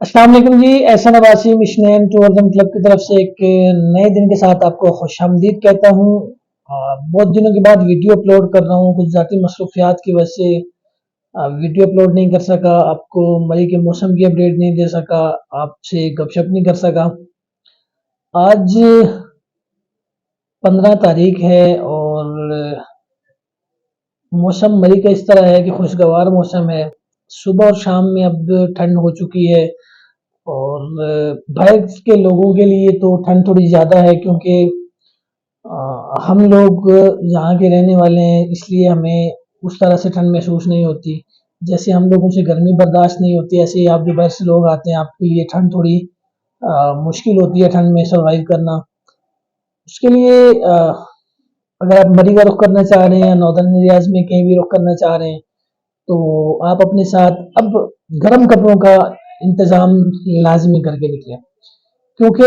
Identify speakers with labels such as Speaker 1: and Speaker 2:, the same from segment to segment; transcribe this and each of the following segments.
Speaker 1: अस्सलाम वालेकुम जी। Ehsan Abbasi मिशनैन tourism club की तरफ से एक नए दिन के साथ आपको खुशामदीद कहता हूँ। बहुत दिनों के बाद वीडियो अपलोड कर रहा हूँ, कुछ ज़ाती मसरूफियात की वजह से वीडियो अपलोड नहीं कर सका, आपको मई के मौसम की अपडेट नहीं दे सका, आपसे गपशप नहीं कर सका। आज 15 तारीख है और मौसम मई का इस तरह है कि खुशगवार मौसम है। सुबह और शाम में अब ठंड हो चुकी है और बाहर के लोगों के लिए तो ठंड थोड़ी ज़्यादा है, क्योंकि हम लोग यहाँ के रहने वाले हैं, इसलिए हमें उस तरह से ठंड महसूस नहीं होती। जैसे हम लोगों से गर्मी बर्दाश्त नहीं होती, ऐसे ही आप जो बाहर से लोग आते हैं, आपके लिए ठंड थोड़ी मुश्किल होती है ठंड में सर्वाइव करना। उसके लिए अगर आप मरी का रुख करना चाह रहे हैं या नॉर्दर्न एरियाज में कहीं भी रुख करना चाह रहे हैं, तो आप अपने साथ अब गर्म कपड़ों का इंतज़ाम लाजमी करके निकलें, क्योंकि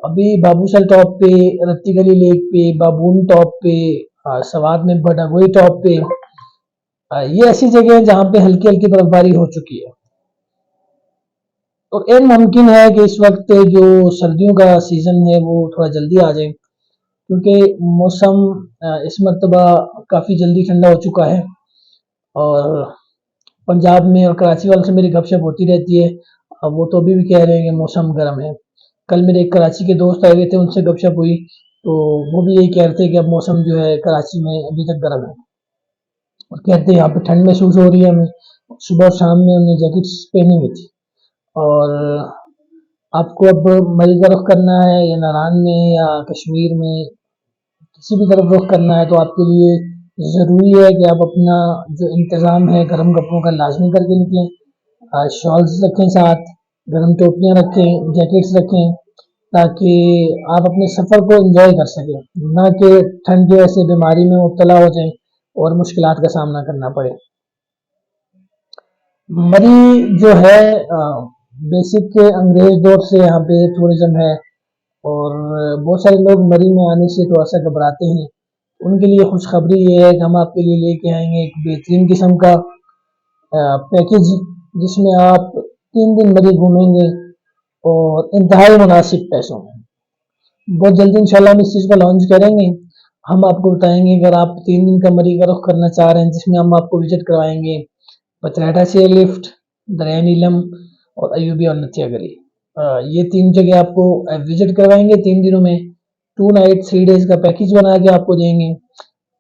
Speaker 1: अभी बाबूसर टॉप पे, रत्ती गली लेक पे, बाबून टॉप पे, सवात में बडागोई टॉप पे, ये ऐसी जगह है जहाँ पे हल्की हल्की बर्फबारी हो चुकी है। और एन मुमकिन है कि इस वक्त जो सर्दियों का सीज़न है वो थोड़ा जल्दी आ जाए, क्योंकि मौसम इस मरतबा काफ़ी जल्दी ठंडा हो चुका है। और पंजाब में और कराची वालों से मेरी गपशप होती रहती है, अब वो तो अभी भी कह रहे हैं कि मौसम गर्म है। कल मेरे एक कराची के दोस्त आए हुए थे, उनसे गपशप हुई तो वो भी यही कह रहे थे कि अब मौसम जो है कराची में अभी तक गर्म है, और कहते हैं यहाँ पे ठंड महसूस हो रही है हमें। सुबह और शाम में हमने जैकेट्स पहनी हुई थी। और आपको अब मई का रुख करना है या नारायण में या कश्मीर में, किसी भी तरफ रुख करना है, तो आपके लिए ज़रूरी है कि आप अपना जो इंतज़ाम है गर्म कपड़ों का लाजमी करके निकलें। शॉल्स रखें साथ, गर्म टोपियाँ रखें, जैकेट्स रखें, ताकि आप अपने सफ़र को एंजॉय कर सकें, ना कि ठंड की वजह से बीमारी में मुब्तला हो जाएं और मुश्किलात का सामना करना पड़े। मरी जो है बेसिक अंग्रेज दौर से यहाँ पे टूरिज्म है, और बहुत सारे लोग मरी में आने से थोड़ा सा घबराते हैं। उनके लिए खुशखबरी ये है कि हम आपके लिए लेके आएंगे एक बेहतरीन किस्म का पैकेज, जिसमें आप 3 दिन मरी घूमेंगे और इंतहाई मुनासिब पैसों में। बहुत जल्दी इंशाल्लाह हम इस चीज़ को लॉन्च करेंगे। हम आपको बताएंगे, अगर आप 3 दिन का मरी का रुख करना चाह रहे हैं, जिसमें हम आपको विजिट करवाएंगे पथराटा चेयर लिफ्ट, दरिया नीलम और अयूबी और नथिया गली। ये 3 जगह आपको विजिट करवाएंगे 3 दिनों में। 2 नाइट 3 डेज का पैकेज बना के आपको देंगे।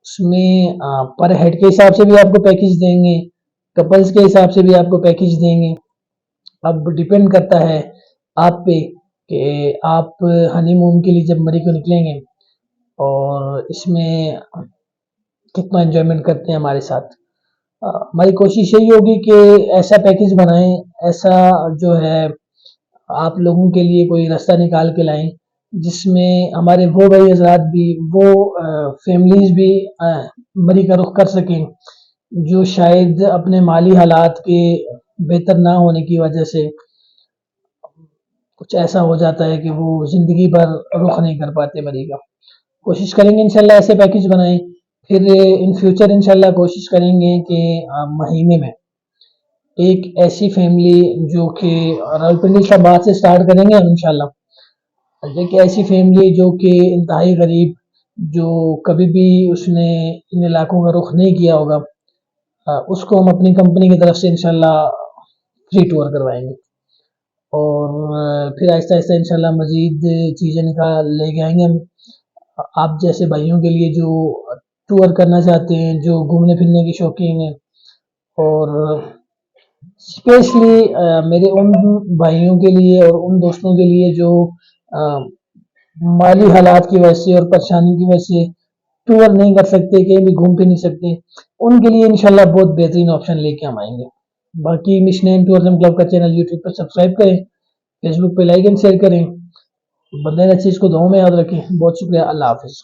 Speaker 1: उसमें पर हेड के हिसाब से भी आपको पैकेज देंगे, कपल्स के हिसाब से भी आपको पैकेज देंगे। अब डिपेंड करता है आप पे कि आप हनीमून के लिए जब मरी को निकलेंगे और इसमें कितना एंजॉयमेंट करते हैं हमारे साथ। हमारी कोशिश यही होगी कि ऐसा पैकेज बनाएं, ऐसा जो है आप लोगों के लिए कोई रास्ता निकाल के लाएं, जिसमें हमारे वो भाई हजरात भी, वो फैमिलीज भी मरी का रुख कर सकें, जो शायद अपने माली हालात के बेहतर ना होने की वजह से कुछ ऐसा हो जाता है कि वो ज़िंदगी भर रुख नहीं कर पाते मरी का। कोशिश करेंगे इंशाल्लाह ऐसे पैकेज बनाएं। फिर इन फ्यूचर इंशाल्लाह कोशिश करेंगे कि महीने में एक ऐसी फैमिली जो कि रावलपिंडी इस्लामाबाद से स्टार्ट करेंगे हम इंशाल्लाह, एक ऐसी फैमिली जो कि इंतहाई गरीब, जो कभी भी उसने इन इलाकों का रुख नहीं किया होगा, उसको हम अपनी कंपनी की तरफ से इंशाल्लाह फ्री टूर करवाएंगे। और फिर आहिस्ता आहिस्ता इंशाल्लाह मज़ीद चीज़ें निकाल लेके आएंगे हम आप जैसे भाइयों के लिए जो टूर करना चाहते हैं, जो घूमने फिरने के शौकीन हैं। और स्पेशली मेरे उन भाइयों के लिए और उन दोस्तों के लिए जो माली हालात की वजह से और परेशानी की वजह से टूर नहीं कर सकते, कहीं भी घूम फिर नहीं सकते, उनके लिए इंशाल्लाह बहुत बेहतरीन ऑप्शन लेके हम आएंगे। बाकी मिशनैन टूरिज्म क्लब का चैनल यूट्यूब पर सब्सक्राइब करें, फेसबुक पे लाइक एंड शेयर करें। बंदे ने चीज़ को दुआ में याद रखें। बहुत शुक्रिया। अल्लाह हाफिज़।